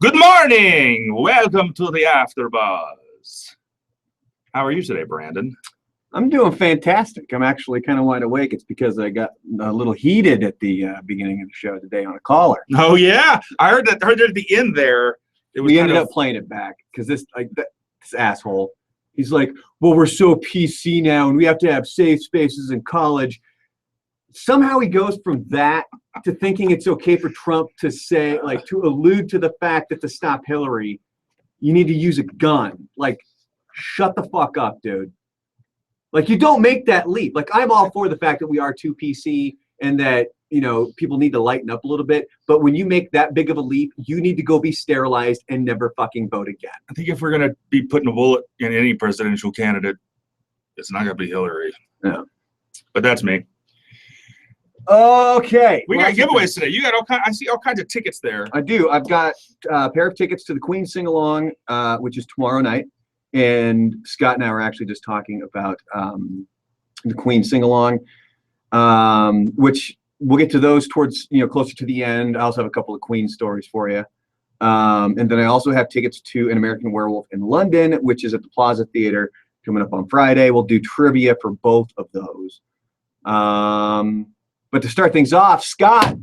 Good morning. Welcome to the AfterBuzz. How are you today, Brandon? I'm doing fantastic. I'm actually kind of wide awake. It's because I got a little heated at the beginning of the show today on a caller. Oh yeah, I heard that. Heard it at the end there. We ended up playing it back because this asshole. He's like, well, we're so PC now, and we have to have safe spaces in college. Somehow he goes from that to thinking it's okay for Trump to say, like, to allude to the fact that to stop Hillary, you need to use a gun. Like, shut the fuck up, dude. Like, you don't make that leap. Like, I'm all for the fact that we are too PC and that, you know, people need to lighten up a little bit. But when you make that big of a leap, you need to go be sterilized and never fucking vote again. I think if we're going to be putting a bullet in any presidential candidate, it's not going to be Hillary. No. But that's me. Okay. We got giveaways today. You got I see all kinds of tickets there. I do. I've got a pair of tickets to the Queen sing-along, which is tomorrow night. And Scott and I were actually just talking about the Queen sing-along, which we'll get to those towards, closer to the end. I also have a couple of Queen stories for you. And then I also have tickets to An American Werewolf in London, which is at the Plaza Theater coming up on Friday. We'll do trivia for both of those. But to start things off, Scott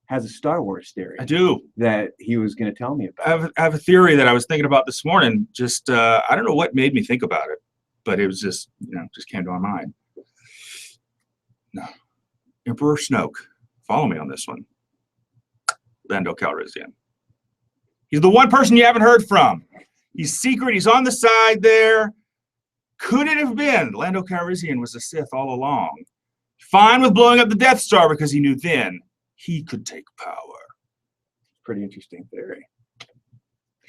has a Star Wars theory. I do. That he was going to tell me about. I have a theory that I was thinking about this morning. Just, I don't know what made me think about it, but it was just, just came to my mind. No. Emperor Snoke. Follow me on this one. Lando Calrissian. He's the one person you haven't heard from. He's secret. He's on the side there. Could it have been Lando Calrissian was a Sith all along? Fine with blowing up the Death Star because he knew then he could take power. Pretty interesting theory.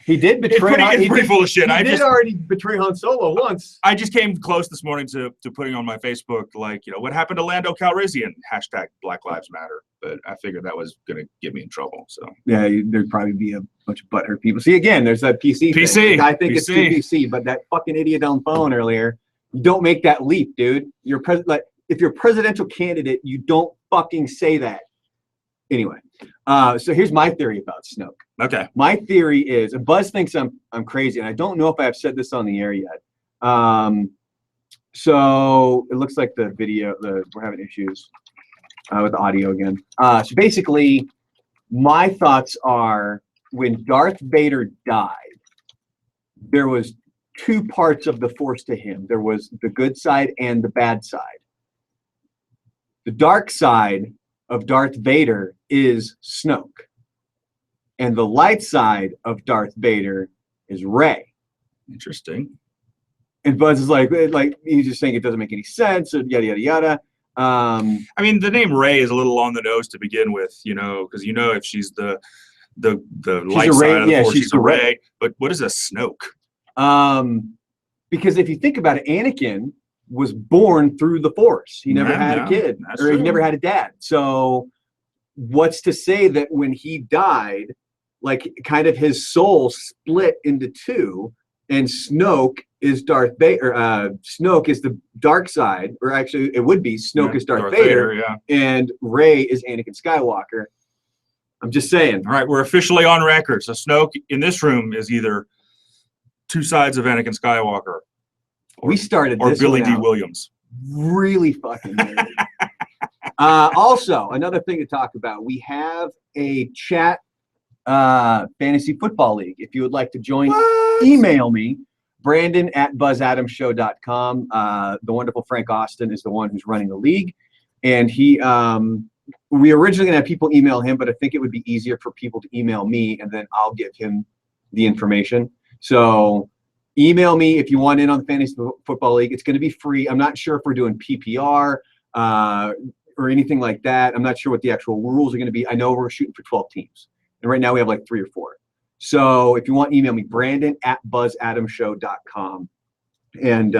He did betray. It's pretty full of shit. He did already betray Han Solo once. I just came close this morning to putting on my Facebook, like, what happened to Lando Calrissian? # Black Lives Matter. But I figured that was going to get me in trouble. So yeah, there'd probably be a bunch of butthurt people. See, again, there's that PC thing. Like, I think it's too PC, but that fucking idiot on the phone earlier, you don't make that leap, dude. You're if you're a presidential candidate, you don't fucking say that. Anyway, so here's my theory about Snoke. Okay. My theory is, and Buzz thinks I'm crazy, and I don't know if I've said this on the air yet. So it looks like the video, we're having issues with the audio again. So basically, my thoughts are, when Darth Vader died, there was two parts of the Force to him. There was the good side and the bad side. The dark side of Darth Vader is Snoke. And the light side of Darth Vader is Rey. Interesting. And Buzz is like he's just saying it doesn't make any sense, or yada, yada, yada. I mean, the name Rey is a little on the nose to begin with, because if she's the light side of the Force, she's a Rey. But what is a Snoke? Because if you think about it, Anakin was born through the Force. He never had a kid, or he never had a dad. So what's to say that when he died, like, kind of his soul split into two, and Snoke is Darth Vader. Snoke is the dark side, or actually it would be Snoke is Darth Vader, and Rey is Anakin Skywalker. I'm just saying. All right, we're officially on record. So Snoke in this room is either two sides of Anakin Skywalker. We started or this Billy D. Williams. Really fucking nerdy. Also, another thing to talk about, we have a chat fantasy football league. If you would like to join, email me, Brandon@buzzadamshow.com. The wonderful Frank Austin is the one who's running the league. And we originally gonna have people email him, but I think it would be easier for people to email me, and then I'll give him the information. So email me if you want in on the Fantasy Football League. It's going to be free. I'm not sure if we're doing PPR or anything like that. I'm not sure what the actual rules are going to be. I know we're shooting for 12 teams. And right now we have like 3 or 4. So if you want, email me, Brandon@buzzadamshow.com. And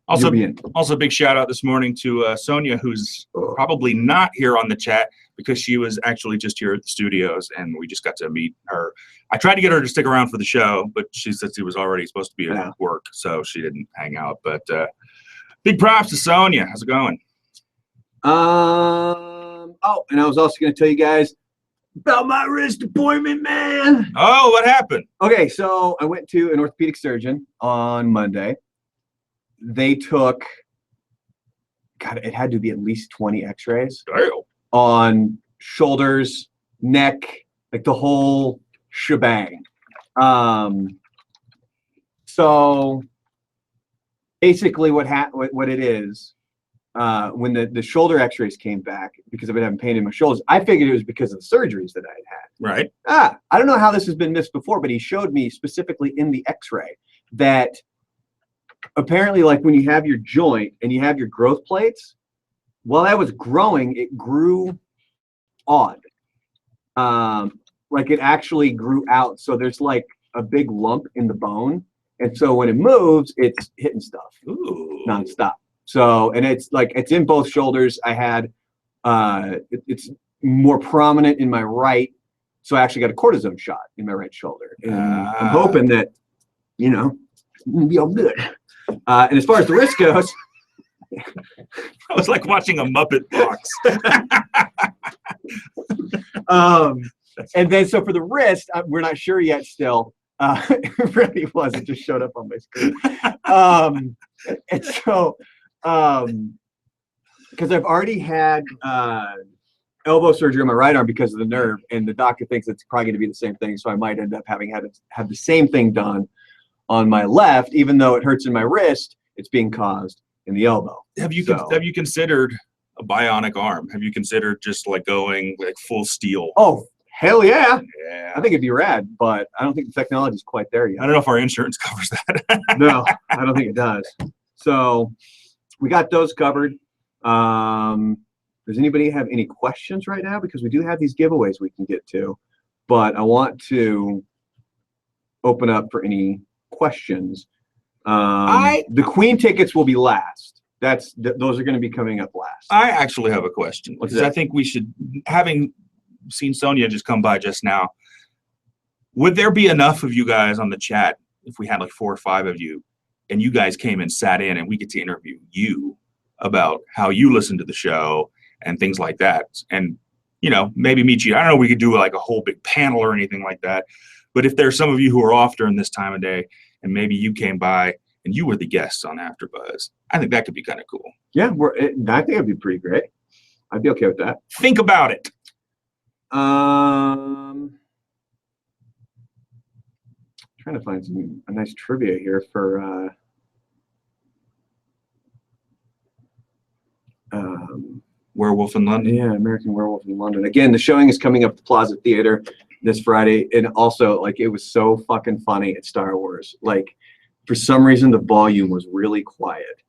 also big shout out this morning to Sonia, who's probably not here on the chat because she was actually just here at the studios and we just got to meet her. I tried to get her to stick around for the show, but she said she was already supposed to be at work, so she didn't hang out. But big props to Sonia. How's it going? Oh, and I was also going to tell you guys, About my wrist appointment, man. Oh, what happened? Okay, so I went to an orthopedic surgeon on Monday. They took, God, it had to be at least 20 x-rays Damn. on shoulders, neck, like the whole shebang. So basically what it is, when the shoulder x-rays came back, because I've been having pain in my shoulders, I figured it was because of the surgeries that I had had. Right. I don't know how this has been missed before, but he showed me specifically in the x-ray that apparently, like when you have your joint and you have your growth plates, while that was growing, it grew odd. Like it actually grew out. So there's like a big lump in the bone. And so when it moves, it's hitting stuff. Ooh. Nonstop. So, and it's like, it's in both shoulders. I had, it's more prominent in my right. So I actually got a cortisone shot in my right shoulder. And I'm hoping that, you know, it's gonna be all good. And as far as the wrist goes, I was like watching a Muppet box. And then, so for the wrist, we're not sure yet still. It really was. It just showed up on my screen. And so, because I've already had elbow surgery on my right arm because of the nerve, and the doctor thinks it's probably going to be the same thing. So I might end up having had the same thing done on my left, even though it hurts in my wrist. It's being caused in the elbow. Have you considered a bionic arm? Have you considered just like going like full steel? Oh, hell yeah. Yeah. I think it'd be rad, but I don't think the technology is quite there yet. I don't know if our insurance covers that. No, I don't think it does. So we got those covered. Does anybody have any questions right now? Because we do have these giveaways we can get to, but I want to open up for any questions. The Queen tickets will be last. Those are going to be coming up last. I actually have a question, because I think we should, having seen Sonia just come by just now, would there be enough of you guys on the chat if we had like 4 or 5 of you and you guys came and sat in and we get to interview you about how you listen to the show and things like that, and you know, maybe meet you? I don't know, we could do like a whole big panel or anything like that, but if there's some of you who are off during this time of day and maybe you came by and you were the guests on AfterBuzz, I think that could be kind of cool. Yeah, I think it'd be pretty great. I'd be okay with that. Think about it. Trying to find a nice trivia here for Werewolf in London. Yeah, American Werewolf in London. Again, the showing is coming up at the Plaza Theater this Friday, and also like it was so fucking funny at Star Wars. Like for some reason the volume was really quiet,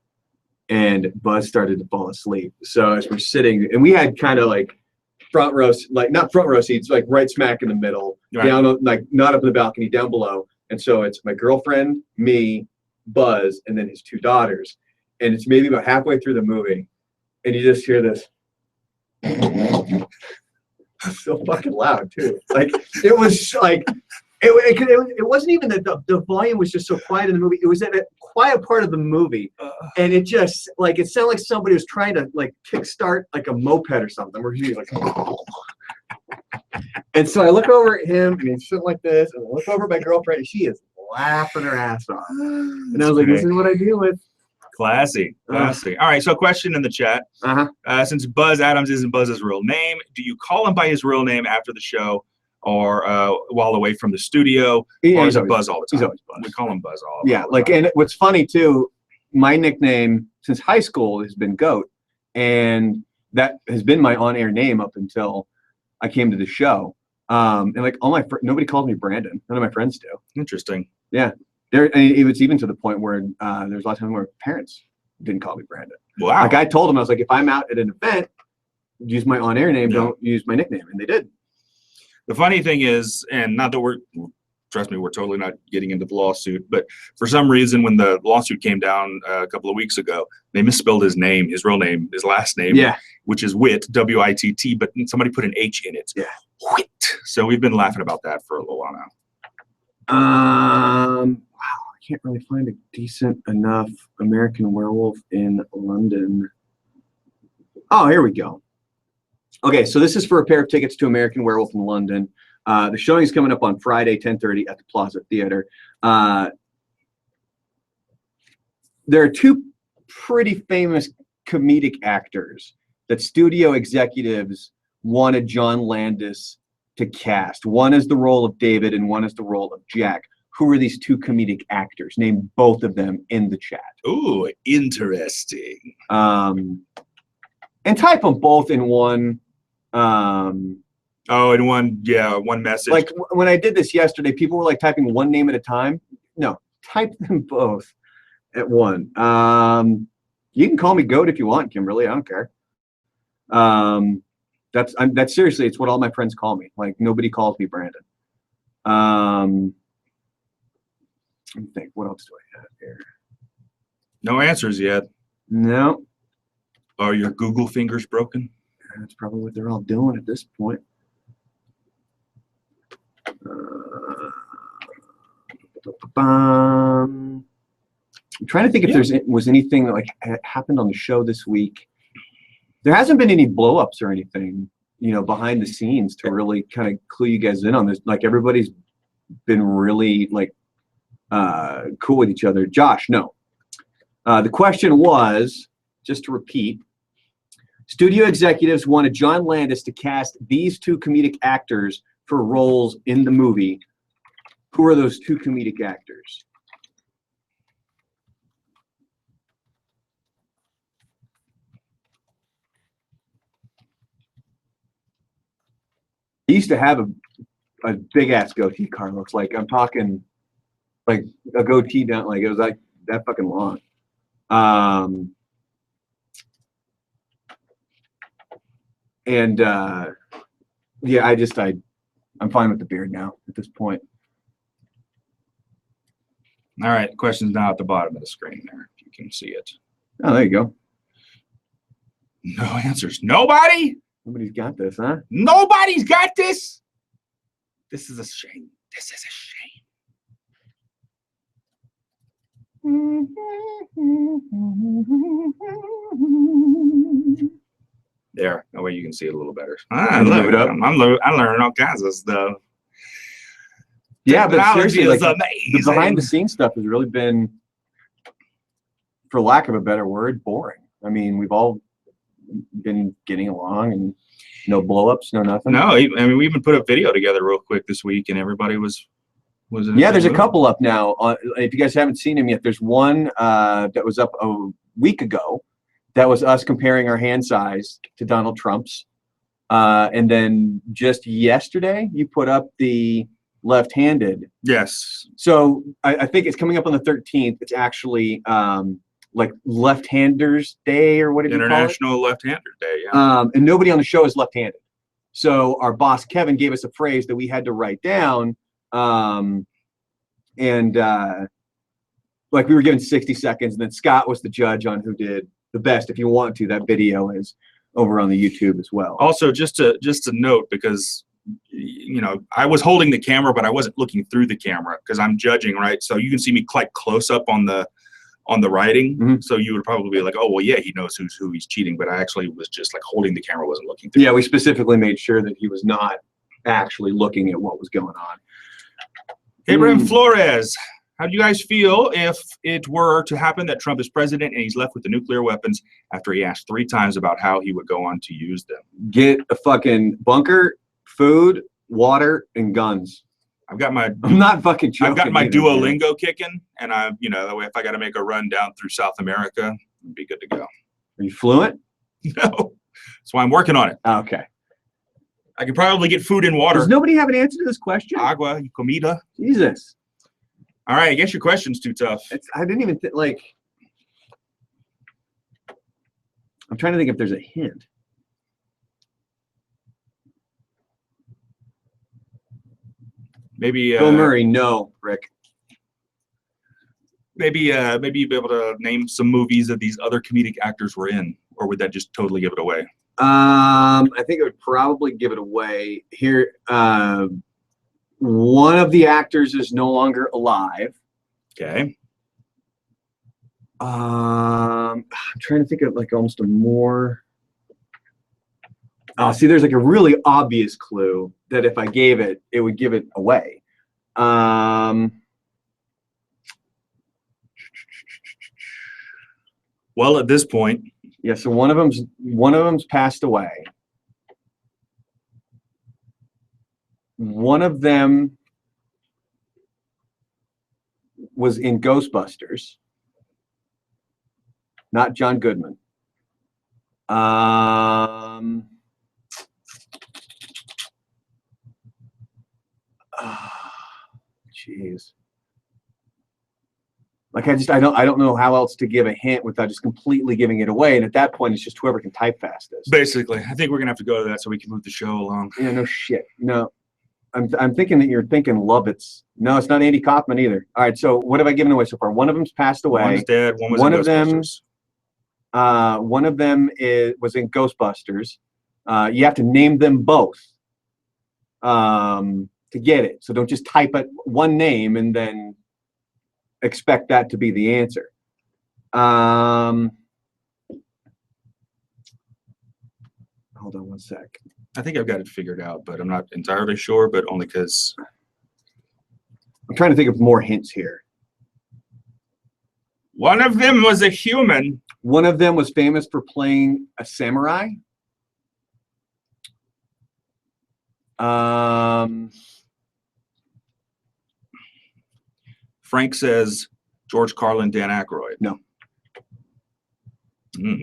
and Buzz started to fall asleep. So as we're sitting, and we had kind of like front row, like not front row seats, like right smack in the middle, right. Down like not up in the balcony, down below. And so it's my girlfriend, me, Buzz, and then his 2 daughters. And it's maybe about halfway through the movie, and you just hear this. So fucking loud too. Like it was like it wasn't even that the volume was just so quiet in the movie. It was at a quiet part of the movie, and it just like it sounded like somebody was trying to like kickstart like a moped or something. Where he's like, and so I look over at him, and he's sitting like this, and I look over at my girlfriend, and she is laughing her ass off. And I was like, "This is what I deal with." Classy. All right, so question in the chat. Since Buzz Adams isn't Buzz's real name, do you call him by his real name after the show, or while away from the studio, or is it Buzz all the time? He's always Buzz. We call him Buzz all the time. And what's funny too, my nickname since high school has been Goat, and that has been my on-air name up until I came to the show. And like nobody calls me Brandon. None of my friends do. Interesting. Yeah. It was even to the point where there's a lot of times where parents didn't call me Brandon. Wow. Like I told them, I was like, if I'm out at an event, use my on-air name, don't use my nickname. And they did. The funny thing is, and not that trust me, we're totally not getting into the lawsuit, but for some reason, when the lawsuit came down a couple of weeks ago, they misspelled his name, his real name, his last name, which is Witt, W-I-T-T, but somebody put an H in it. Yeah. Witt. So we've been laughing about that for a little while now. Wow, I can't really find a decent enough American Werewolf in London. Oh, here we go. Okay, so this is for a pair of tickets to American Werewolf in London. The showing is coming up on Friday, 10:30 at the Plaza Theater. There are two pretty famous comedic actors that studio executives wanted John Landis to cast. One is the role of David and one is the role of Jack. Who are these two comedic actors? Name both of them in the chat. Ooh, interesting. And type them both in one. Oh, in one message. Like when I did this yesterday, people were like typing one name at a time. No, type them both at one. You can call me Goat if you want, Kimberly. I don't care. That's seriously, it's what all my friends call me. Like nobody calls me Brandon. Let me think. What else do I have here? No answers yet. No. Are your Google fingers broken? That's probably what they're all doing at this point. I'm trying to think if there was anything that like happened on the show this week. There hasn't been any blow-ups or anything, behind the scenes to really kind of clue you guys in on this. Like everybody's been really like cool with each other. Josh, no. The question was, just to repeat, studio executives wanted John Landis to cast these two comedic actors for roles in the movie. Who are those two comedic actors? He used to have a big ass goatee, Carlos. Like I'm talking like a goatee down, like it was like that fucking long. Yeah, I'm fine with the beard now at this point. All right, question's now at the bottom of the screen there, if you can see it. Oh, there you go. No answers. Nobody? Nobody's got this, huh? Nobody's got this? This is a shame. This is a shame. There, that way you can see it a little better. Move it up. I'm learning all kinds of stuff. Yeah, but Technology seriously, like is amazing. the behind the scenes stuff has really been, for lack of a better word, boring. I mean, we've all been getting along and no blow-ups, no nothing. No, I mean, we even put a video together real quick this week and everybody was in yeah, there's a couple up now. If you guys haven't seen them yet, there's one that was up a week ago. That was us comparing our hand size to Donald Trump's. And then just yesterday, you put up the left-handed. Yes. So I think it's coming up on the 13th. It's actually like Left-Handers Day or what did you call it? International Left-Hander Day, yeah. And nobody on the show is left-handed. So our boss, Kevin, gave us a phrase that we had to write down. Like we were given 60 seconds, and then Scott was the judge on who did the best. If you want to, that video is over on the YouTube as well. Also, just to note, because I was holding the camera, but I wasn't looking through the camera because I'm judging, right? So you can see me quite close up on the writing. Mm-hmm. So you would probably be like, oh, well, yeah, he knows who he's cheating. But I actually was just like holding the camera, wasn't looking through. Yeah, we specifically made sure that he was not actually looking at what was going on. Abraham Flores, how do you guys feel if it were to happen that Trump is president and he's left with the nuclear weapons after he asked 3 times about how he would go on to use them? Get a fucking bunker, food, water, and guns. I'm not fucking joking. I've got my Duolingo kicking, and that way if I got to make a run down through South America, it'd be good to go. Are you fluent? No. That's why I'm working on it. Okay. I could probably get food and water. Does nobody have an answer to this question? Agua y comida. Jesus. All right, I guess your question's too tough. I didn't even think, like, I'm trying to think if there's a hint. Maybe Bill Murray, no, Rick. Maybe you'd be able to name some movies that these other comedic actors were in, or would that just totally give it away? I think it would probably give it away. Here, one of the actors is no longer alive. Okay. I'm trying to think of like almost a more. Oh, see, there's like a really obvious clue that if I gave it, it would give it away. Well, at this point, yeah. So one of them's passed away. One of them was in Ghostbusters, not John Goodman. Jeez. Like I don't know how else to give a hint without just completely giving it away. And at that point, it's just whoever can type fastest. basically, I think we're gonna have to go to that so we can move the show along. Yeah, no shit. No, I'm thinking that you're thinking Lovitz. No, it's not Andy Kaufman either. All right, so what have I given away so far? One of them's passed away. One's dead. One was One in of them- Ghostbusters. One of them was in Ghostbusters. You have to name them both to get it. So don't just type it one name and then expect that to be the answer. Hold on one sec. I think I've got it figured out, but I'm not entirely sure. But only because I'm trying to think of more hints here. one of them was a human. One of them was famous for playing a samurai. Frank says George Carlin, Dan Aykroyd. No.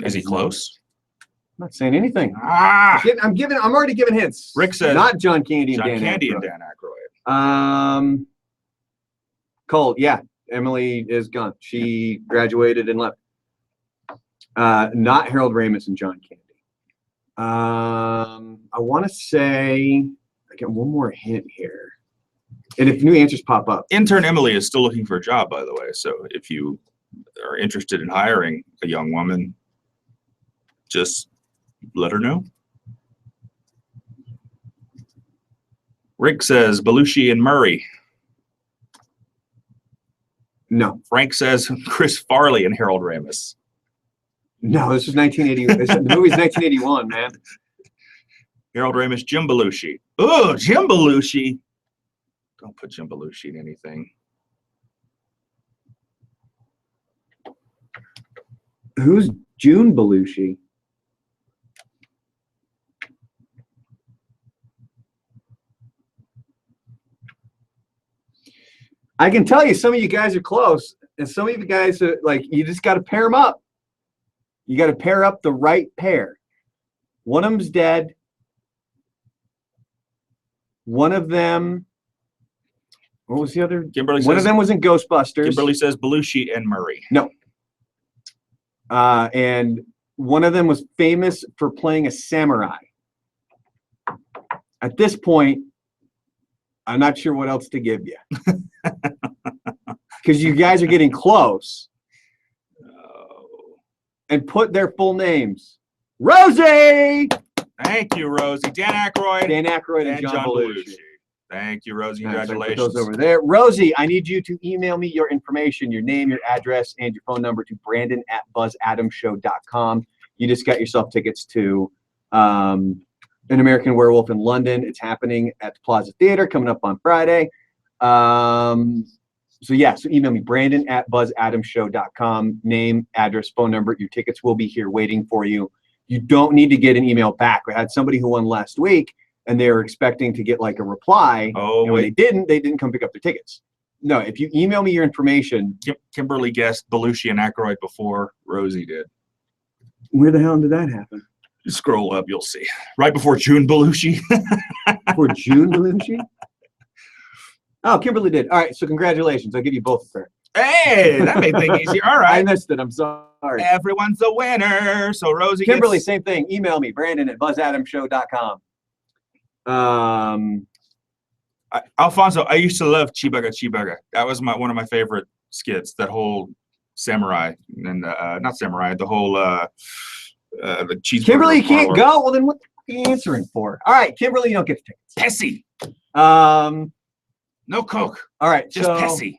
Is he close? I'm not saying anything. Ah, I'm already giving hints. Rick says not John Candy and John Dan Candy Aykroyd. and Dan Aykroyd. Cole, yeah. Emily is gone. She graduated and left. Not Harold Ramis and John Candy. I want to say I get one more hint here. And if new answers pop up. Intern Emily is still looking for a job, by the way. So if you are interested in hiring a young woman, just let her know. Rick says Belushi and Murray. No. Frank says Chris Farley and Harold Ramis. No, this was 1980. The movie's 1981, man. Harold Ramis, Jim Belushi. Oh, Jim Belushi. Don't put Jim Belushi in anything. Who's June Belushi? I can tell you some of you guys are close, and some of you guys are like, you just got to pair them up. You got to pair up the right pair. One of them's dead. One of them, what was the other? Kimberly One says, of them was in Ghostbusters. Kimberly says Belushi and Murray. No. And one of them was famous for playing a samurai. At this point, I'm not sure what else to give you. Because you guys are getting close. Oh. And put their full names. Rosie! Thank you, Rosie. Dan Aykroyd. Dan Aykroyd and John Belushi. Thank you, Rosie. All right, so Congratulations. put those over there. Rosie, I need you to email me your information, your name, your address, and your phone number to brandon@buzzadamshow.com. You just got yourself tickets to An American Werewolf in London. It's happening at the Plaza Theater coming up on Friday. So email me, brandon@buzzadamshow.com. Name, address, phone number. Your tickets will be here waiting for you. You don't need to get an email back. I had somebody who won last week, and they were expecting to get like a reply. Oh, and when they didn't come pick up their tickets. No, if you email me your information. Kimberly guessed Belushi and Aykroyd before Rosie did. Where the hell did that happen? Just scroll up, you'll see. Right before June Belushi. For June Belushi? Oh, Kimberly did. All right, so congratulations. I'll give you both a pair. Hey, that made things easier. All I right. missed it. I'm sorry. Everyone's a winner. So Rosie Kimberly, gets... same thing. Email me, brandon@buzzadamshow.com. Alfonso, I used to love Chibaga. That was one of my favorite skits. That whole samurai and not samurai, the whole the cheeseburger. Kimberly, you can't parlor. go. Well, then what the fuck are you answering for? All right, Kimberly, you don't get the tickets. Pessy. No Coke. All right, Just so, Pessy.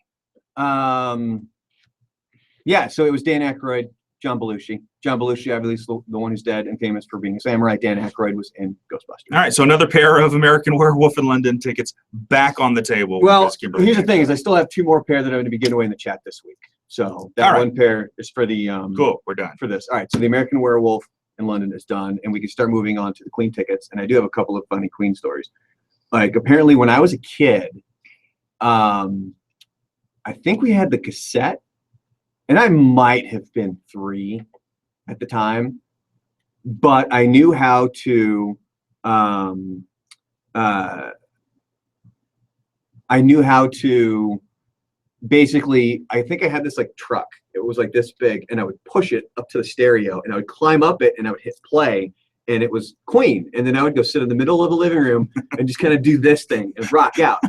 yeah, so it was Dan Aykroyd, John Belushi. John Belushi, obviously the one who's dead and famous for being a samurai. Dan Aykroyd was in Ghostbusters. All right, so another pair of American Werewolf in London tickets back on the table. Well, Miss Kimberly. here's the thing: is I still have 2 more pair that I'm going to be giving away in the chat this week. So that All right. one pair is for the Cool, we're done. for this. All right, so the American Werewolf in London is done, and we can start moving on to the Queen tickets. And I do have a couple of funny Queen stories. Like apparently, when I was a kid, I think we had the cassette, and I might have been 3 at the time, but I knew how to. I knew how to. Basically, I think I had this like truck. It was like this big, and I would push it up to the stereo, and I would climb up it, and I would hit play, and it was Queen. And then I would go sit in the middle of the living room and just kind of do this thing and rock out.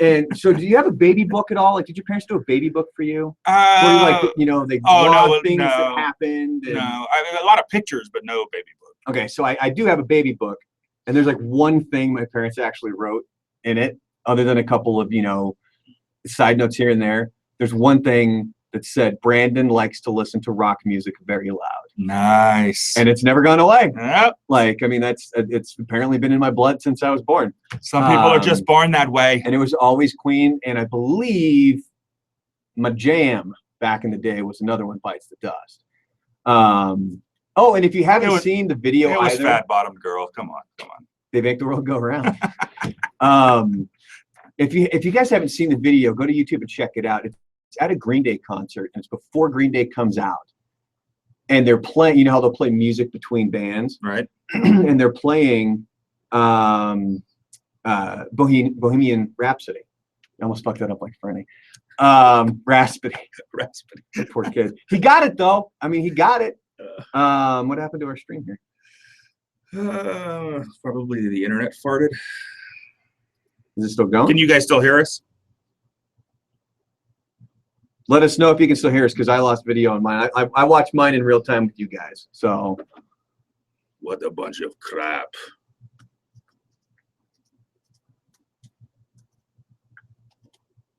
And so, do you have a baby book at all? Like, did your parents do a baby book for you? Where you like, you know, they log things that happened. And... No, I mean, a lot of pictures, but no baby book. Okay, so I do have a baby book, and there's like one thing my parents actually wrote in it, other than a couple of, you know, side notes here and there. There's one thing that said Brandon likes to listen to rock music very loud. Nice. And it's never gone away. Yep. Like, I mean, it's apparently been in my blood since I was born. Some people are just born that way. And it was always Queen. And I believe my jam back in the day was another one, Bites the Dust. Oh, and if you haven't seen the video it was either, Fat Bottomed Girl. Come on. They make the world go around. If you guys haven't seen the video, go to YouTube and check it out. It's at a Green Day concert, and it's before Green Day comes out. And they're playing, you know how they'll play music between bands? Right. And they're playing Bohemian Rhapsody. I almost fucked that up like Franny. Rhapsody. Poor kid. He got it, though. I mean, he got it. What happened to our stream here? Probably the internet farted. Is it still going? Can you guys still hear us? Let us know if you can still hear us, because I lost video on mine. I watched mine in real time with you guys. So, what a bunch of crap.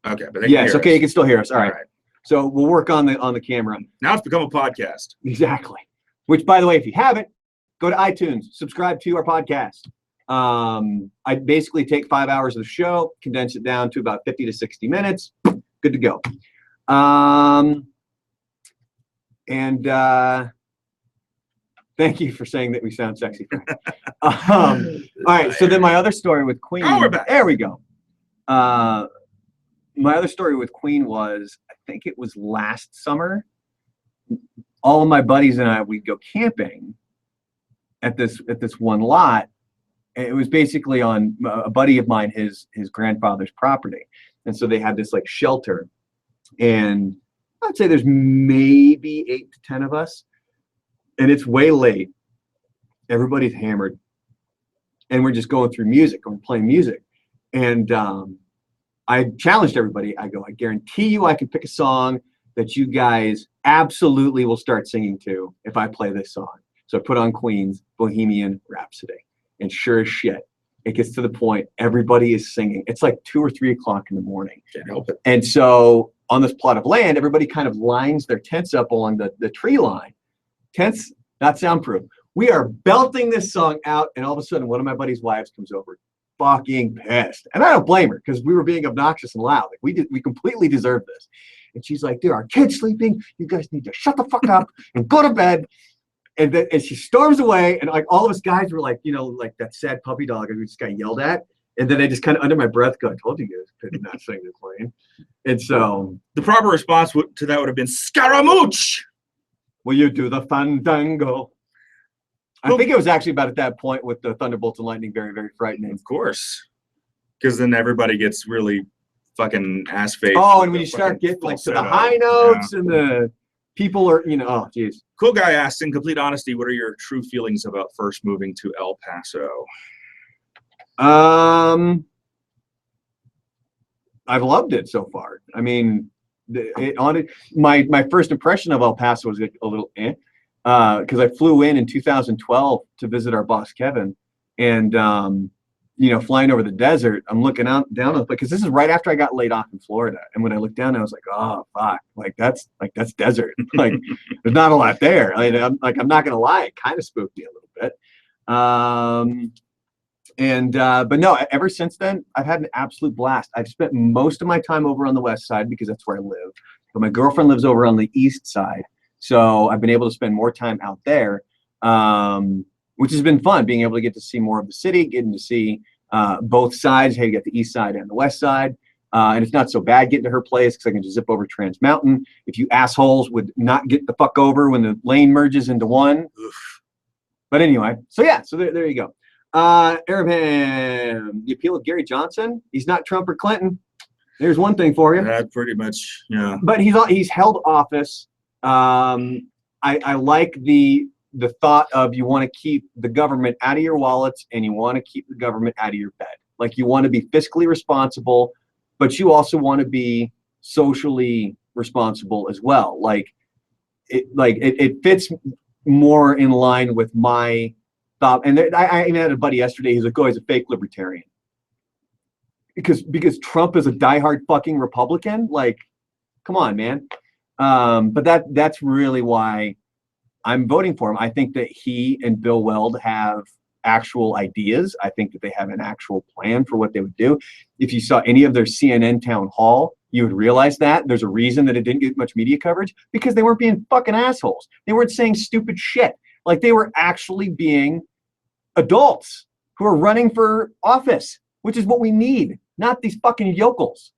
Okay, but yes, okay, you can still hear us. All right. Right. So we'll work on the camera. Now it's become a podcast. Exactly. Which, by the way, if you haven't, go to iTunes, subscribe to our podcast. I basically take 5 hours of the show, condense it down to about 50 to 60 minutes. Good to go. Thank you for saying that we sound sexy, Frank. All right, so then my other story with Queen. Oh, we're back. There we go. My other story with Queen was, I think it was last summer. All of my buddies and I, we'd go camping at this one lot. It was basically on a buddy of mine, his grandfather's property. And so they had this like shelter, and I'd say there's maybe 8 to 10 of us, and it's way late. Everybody's hammered, and we're just going through music, and we're playing music. And I challenged everybody. I go, I guarantee you I can pick a song that you guys absolutely will start singing to if I play this song. So I put on Queen's Bohemian Rhapsody. And sure as shit, it gets to the point everybody is singing. It's like 2 or 3 o'clock in the morning. Can't help it. And so on this plot of land, everybody kind of lines their tents up along the tree line. Tents, not soundproof. We are belting this song out, and all of a sudden, one of my buddy's wives comes over, fucking pissed. And I don't blame her, because we were being obnoxious and loud. Like we completely deserved this. And she's like, "There are kids sleeping. You guys need to shut the fuck up and go to bed." And she storms away, and like all of us guys were like, you know, like that sad puppy dog who just got yelled at. And then I just kind of under my breath go, "I told you guys could not sing this lane." And so the proper response to that would have been Scaramouche. Will you do the fandango? I think it was actually about at that point with the thunderbolts and lightning, very, very frightening. Of course, because then everybody gets really fucking ass face. Oh, and when you start getting like to the high notes, and the people are, you know, oh geez. Cool guy asked, in complete honesty, what are your true feelings about first moving to El Paso? I've loved it so far. I mean, my first impression of El Paso was a little because I flew in 2012 to visit our boss Kevin, and flying over the desert, I'm looking out down on because this is right after I got laid off in Florida. And when I looked down, I was like, oh fuck, that's desert. Like there's not a lot there. I'm not gonna lie, it kind of spooked me a little bit. But no, ever since then, I've had an absolute blast. I've spent most of my time over on the west side because that's where I live. But my girlfriend lives over on the east side. So I've been able to spend more time out there, which has been fun, being able to get to see more of the city, getting to see both sides. Hey, you got the east side and the west side. And it's not so bad getting to her place because I can just zip over Trans Mountain. If you assholes would not get the fuck over when the lane merges into one. Oof. But anyway, so yeah, so there you go. Abraham, the appeal of Gary Johnson. He's not Trump or Clinton. There's one thing for you. That pretty much, yeah. But he's held office. I like the thought of you want to keep the government out of your wallets and you want to keep the government out of your bed. Like you want to be fiscally responsible, but you also want to be socially responsible as well. It fits more in line with my thought. And I even had a buddy yesterday. He's like, "Oh, he's a fake libertarian," because Trump is a diehard fucking Republican. Like, come on, man. But that's really why I'm voting for him. I think that he and Bill Weld have actual ideas. I think that they have an actual plan for what they would do. If you saw any of their CNN town hall, you would realize that there's a reason that it didn't get much media coverage, because they weren't being fucking assholes. They weren't saying stupid shit. Like they were actually being adults who are running for office, which is what we need, not these fucking yokels.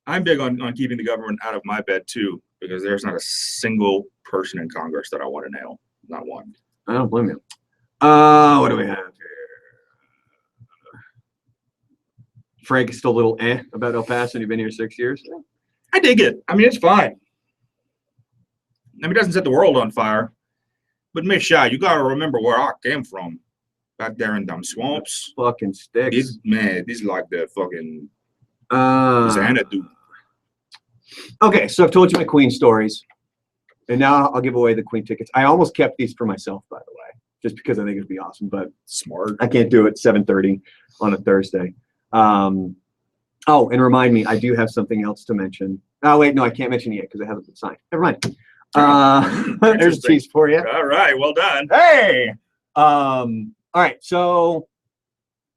I'm big on keeping the government out of my bed too, because there's not a single person in Congress that I want to nail. Not one. I don't blame you. What do we have here? Frank is still a little about El Paso, and you've been here 6 years. I dig it. I mean, it's fine. I mean, it doesn't set the world on fire. But Miss Shy, you gotta remember where I came from. Back there in them swamps. Fucking sticks. These like the fucking Xanadu. Okay, so I've told you my Queen stories. And now I'll give away the Queen tickets. I almost kept these for myself, by the way, just because I think it'd be awesome. But smart. I can't do it 7:30 on a Thursday. Oh, and remind me, I do have something else to mention. Oh, wait, no, I can't mention it yet because it hasn't been signed. Never mind. There's a piece for you. All right, well done. Hey! All right, so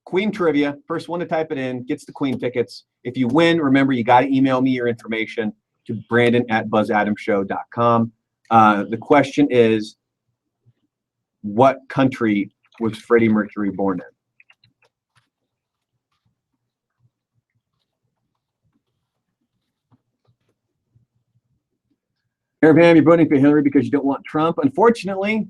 Queen trivia. First one to type it in gets the Queen tickets. If you win, remember, you got to email me your information to brandon@buzzadamshow.com. The question is, what country was Freddie Mercury born in? Pam, you're voting for Hillary because you don't want Trump. Unfortunately,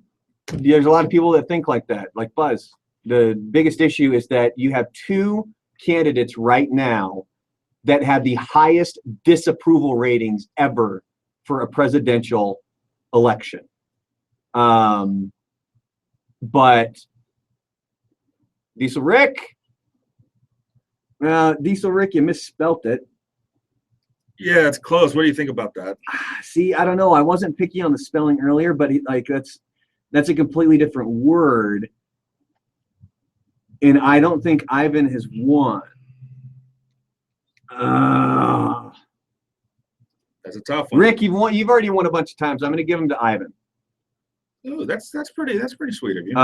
there's a lot of people that think like that, like Buzz. The biggest issue is that you have two candidates right now that have the highest disapproval ratings ever for a presidential election. But Diesel Rick, you misspelt it. Yeah, it's close. What do you think about that? See, I don't know. I wasn't picky on the spelling earlier, but that's a completely different word. And I don't think Ivan has won. That's a tough one. Rick, you've already won a bunch of times. I'm going to give him to Ivan. Oh, that's pretty sweet of you.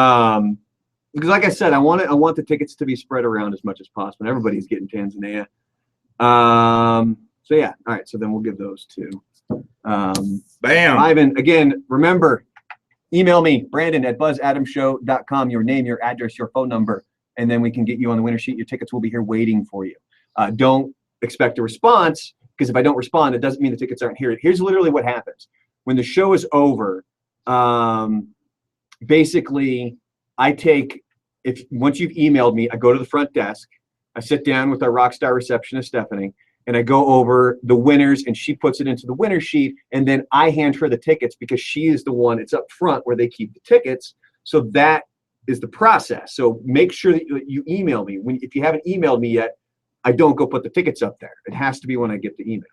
Because like I said, I want the tickets to be spread around as much as possible. Everybody's getting Tanzania. So yeah, all right. So then we'll give those two. Bam. Ivan, again, remember, email me, brandon@buzzadamshow.com, your name, your address, your phone number, and then we can get you on the winner sheet. Your tickets will be here waiting for you. Don't expect a response, because if I don't respond, it doesn't mean the tickets aren't here. Here's literally what happens. When the show is over, basically, once you've emailed me, I go to the front desk, I sit down with our rock star receptionist, Stephanie, and I go over the winners, and she puts it into the winner sheet, and then I hand her the tickets because she is the one, it's up front where they keep the tickets. So that is the process. So make sure that you email me. If you haven't emailed me yet, I don't go put the tickets up there. It has to be when I get the email.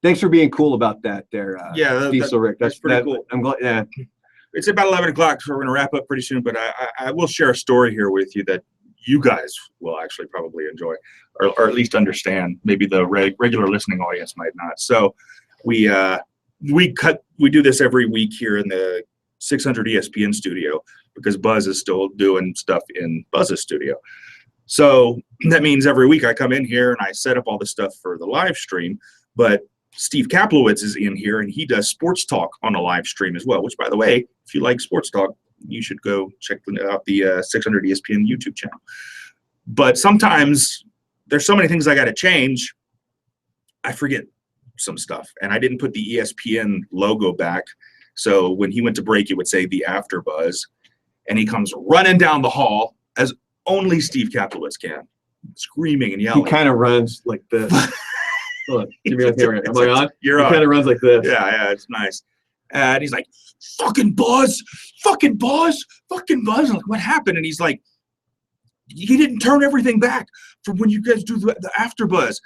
Thanks for being cool about that there, yeah, Diesel Rick. That's pretty cool. I'm glad. Yeah. it's about 11 o'clock, so we're going to wrap up pretty soon. But I will share a story here with you that you guys will actually probably enjoy, or at least understand. Maybe the regular listening audience might not. So we do this every week here in the 600 ESPN studio because Buzz is still doing stuff in Buzz's studio. So that means every week I come in here and I set up all the stuff for the live stream. But Steve Kaplowitz is in here and he does sports talk on a live stream as well, which, by the way, if you like sports talk, you should go check out the 600 ESPN YouTube channel. But sometimes there's so many things I got to change, I forget some stuff. And I didn't put the ESPN logo back. So when he went to break, it would say the After Buzz. And he comes running down the hall as only Steve Kaplowitz can, screaming and yelling. He kind of runs like this. Look, give me a camera. Am I on? You're on. He kind of runs like this. Yeah, it's nice. And he's like, fucking Buzz. I'm like, what happened? And he's like, he didn't turn everything back from when you guys do the After Buzz.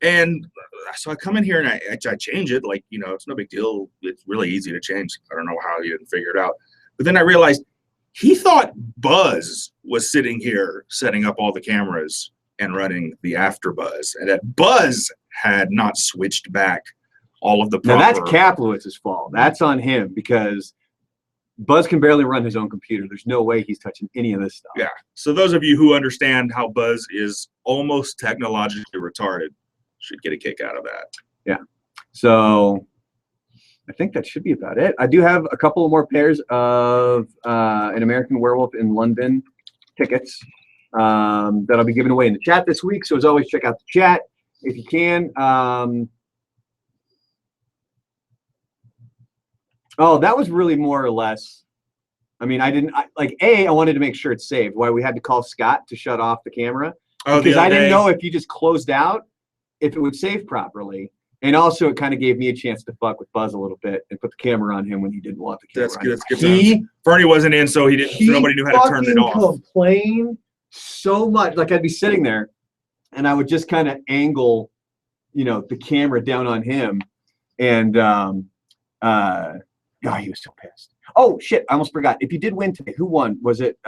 And so I come in here and I change it. Like, it's no big deal. It's really easy to change. I don't know how he didn't figure it out. But then I realized he thought Buzz was sitting here setting up all the cameras and running the After Buzz, and that Buzz had not switched back all of the proper. Now that's Kaplowitz's fault. That's on him because Buzz can barely run his own computer. There's no way he's touching any of this stuff. Yeah. So those of you who understand how Buzz is almost technologically retarded should get a kick out of that. Yeah. So I think that should be about it. I do have a couple of more pairs of an American Werewolf in London tickets that I'll be giving away in the chat this week. So as always, check out the chat if you can. Oh, that was really more or less. I mean, I wanted to make sure it's saved. Why we had to call Scott to shut off the camera. Because I didn't know if you just closed out, if it would save properly. And also, it kind of gave me a chance to fuck with Buzz a little bit and put the camera on him when he didn't want the camera on him. That's good. Bernie wasn't in, so nobody knew how to turn it off. He complained so much. Like, I'd be sitting there, and I would just kind of angle, the camera down on him. And, God, he was so pissed. Oh, shit, I almost forgot. If you did win today, who won? Was it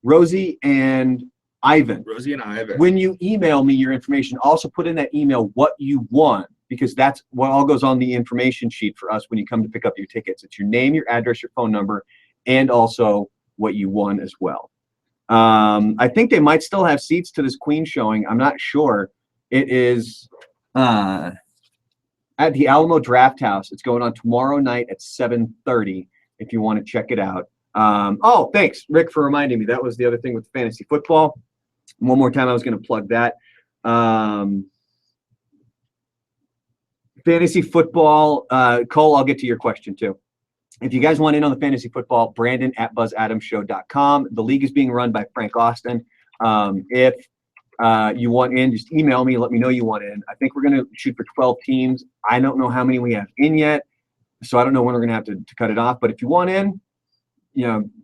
Rosie and Ivan? Rosie and Ivan. When you email me your information, also put in that email what you won, because that's what all goes on the information sheet for us when you come to pick up your tickets. It's your name, your address, your phone number, and also what you won as well. I think they might still have seats to this Queen showing. I'm not sure. It is at the Alamo Draft House. It's going on tomorrow night at 7:30 if you want to check it out. Oh, thanks, Rick, for reminding me. That was the other thing with fantasy football. One more time, I was going to plug that. Fantasy football, Cole, I'll get to your question too. If you guys want in on the fantasy football, Brandon at buzzadamshow.com. The league is being run by Frank Austin. If you want in, just email me, let me know you want in. I think we're going to shoot for 12 teams. I don't know how many we have in yet, so I don't know when we're going to have to cut it off. But if you want in,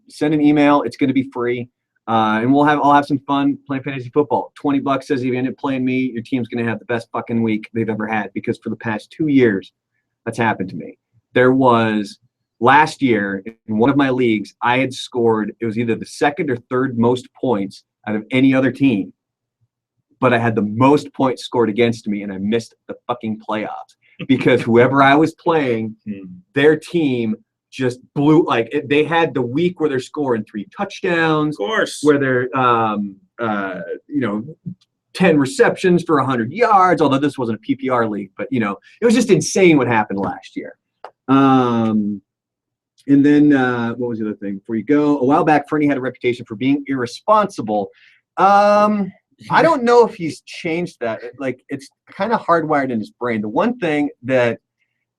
send an email. It's going to be free. And I'll have some fun playing fantasy football. $20 says if you end up playing me, your team's going to have the best fucking week they've ever had, because for the past 2 years, that's happened to me. There was last year in one of my leagues, I had scored, it was either the second or third most points out of any other team, but I had the most points scored against me, and I missed the fucking playoffs because whoever I was playing, their team just blew. They had the week where they're scoring 3 touchdowns, of course, where they're 10 receptions for 100 yards, although this wasn't a PPR league, but it was just insane what happened last year. And then what was the other thing before you go? A while back, Fernie had a reputation for being irresponsible. I don't know if he's changed that. It's kind of hardwired in his brain. The one thing that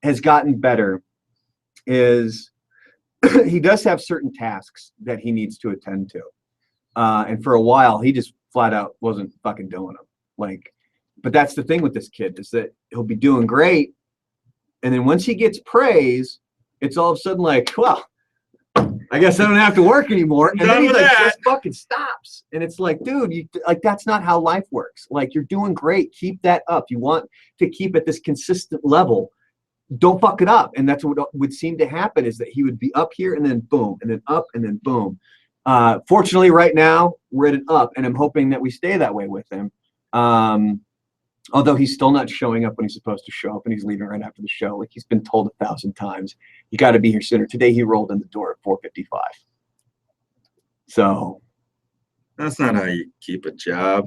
has gotten better is he does have certain tasks that he needs to attend to. And for a while, he just flat out wasn't fucking doing them. But that's the thing with this kid, is that he'll be doing great. And then once he gets praise, it's all of a sudden well, I guess I don't have to work anymore. And then he just fucking stops. And it's like, dude, that's not how life works. You're doing great. Keep that up. You want to keep at this consistent level. don't fuck it up. And that's what would seem to happen, is that he would be up here and then boom, and then up and then boom. Fortunately, right now we're at an up, and I'm hoping that we stay that way with him. Although he's still not showing up when he's supposed to show up, and he's leaving right after the show. Like he's been told 1,000 times, you got to be here sooner. Today he rolled in the door at 4:55. So that's not how you keep a job.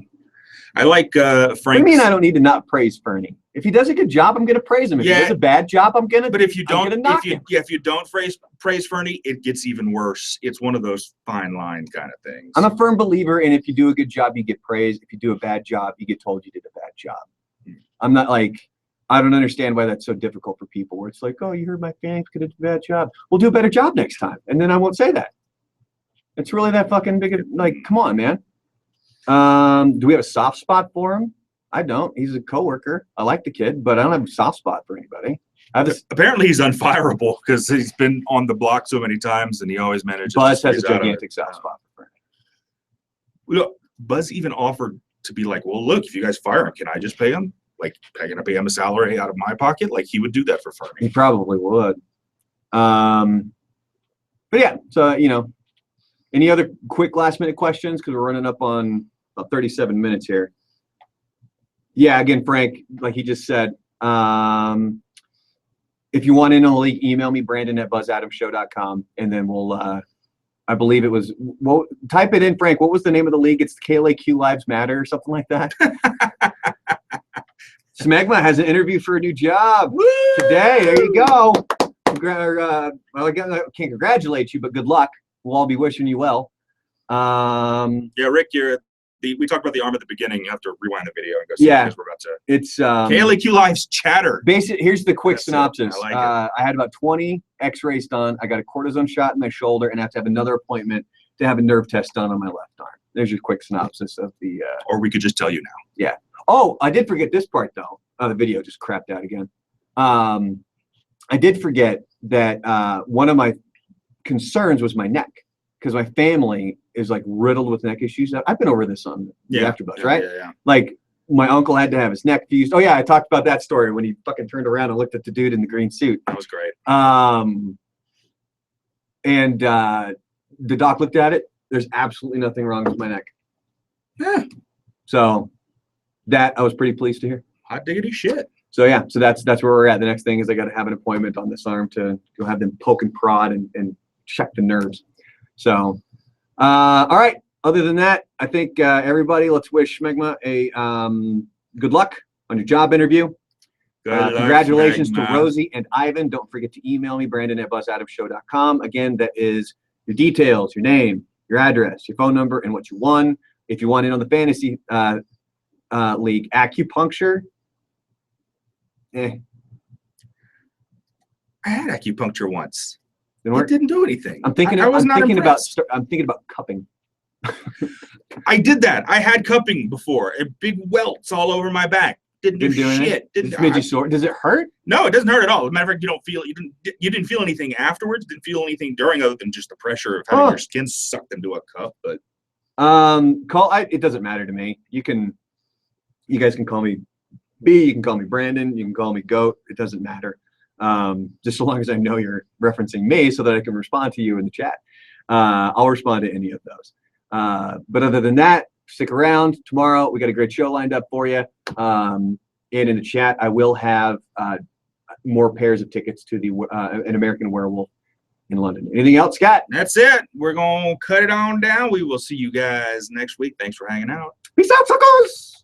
I like Frank. What do you mean I don't need to not praise Fernie? If he does a good job, I'm gonna praise him. If he does a bad job, I'm gonna. But if you don't, if you don't praise Fernie, it gets even worse. It's one of those fine line kind of things. I'm a firm believer in, if you do a good job, you get praised. If you do a bad job, you get told you did a bad job. I'm not like, I don't understand why that's so difficult for people, where it's like, oh, you heard my fans could have done a bad job. We'll do a better job next time, and then I won't say that. It's really that fucking big. Like, come on, man. Do we have a soft spot for him? I don't. He's a coworker. I like the kid, but I don't have a soft spot for anybody. Apparently he's unfireable because he's been on the block so many times, and he always manages. Buzz has a gigantic soft spot for him. Buzz even offered to be like, well, look, if you guys fire him, can I just pay him? Like, I'm gonna pay him a salary out of my pocket. Like, he would do that for Fernie. He probably would. But yeah, so any other quick last minute questions, because we're running up on about 37 minutes here. Yeah, again, Frank, like he just said, if you want in on the league, email me, Brandon@buzzadamshow.com, and then we'll, I believe it was, well, type it in, Frank. What was the name of the league? It's KLAQ Lives Matter or something like that. Smegma has an interview for a new job today. There you go. Well, I can't congratulate you, but good luck. We'll all be wishing you well. Yeah, Rick, we talked about the arm at the beginning. You have to rewind the video and go see because we're about to. It's KLAQ Lives Chatter. Here's the quick synopsis. I like it. I had about 20 x-rays done. I got a cortisone shot in my shoulder, and I have to have another appointment to have a nerve test done on my left arm. There's your quick synopsis of the. Or we could just tell you now. Yeah. Oh, I did forget this part though. The video just crapped out again. I did forget that one of my concerns was my neck, because my family is like riddled with neck issues. I've been over this on the AfterBuzz, right? Yeah. Like my uncle had to have his neck fused. Oh yeah, I talked about that story when he fucking turned around and looked at the dude in the green suit. That was great. And the doc looked at it. There's absolutely nothing wrong with my neck. Yeah. So that I was pretty pleased to hear. Hot diggity shit. So yeah, so that's where we're at. The next thing is I got to have an appointment on this arm to go have them poke and prod and check the nerves. So, all right. Other than that, I think everybody, let's wish Smegma a good luck on your job interview. Congratulations to Rosie and Ivan. Don't forget to email me, Brandon@buzzadamshow.com. Again, that is your details, your name, your address, your phone number, and what you won. If you want in on the fantasy league, acupuncture. I had acupuncture once. It didn't do anything. I'm thinking about cupping. I did that. I had cupping before. Big welts all over my back. Didn't do shit. It made you sore. Does it hurt? No, it doesn't hurt at all. As a matter of fact, you didn't feel anything afterwards. Didn't feel anything during, other than just the pressure of having your skin sucked into a cup. But it doesn't matter to me. You guys can call me B. You can call me Brandon. You can call me Goat. It doesn't matter. Just so long as I know you're referencing me, so that I can respond to you in the chat. I'll respond to any of those. But other than that, stick around. Tomorrow we got a great show lined up for you. And in the chat, I will have more pairs of tickets to the An American Werewolf in London. Anything else, Scott? That's it. We're gonna cut it on down. We will see you guys next week. Thanks for hanging out. Peace out, suckers.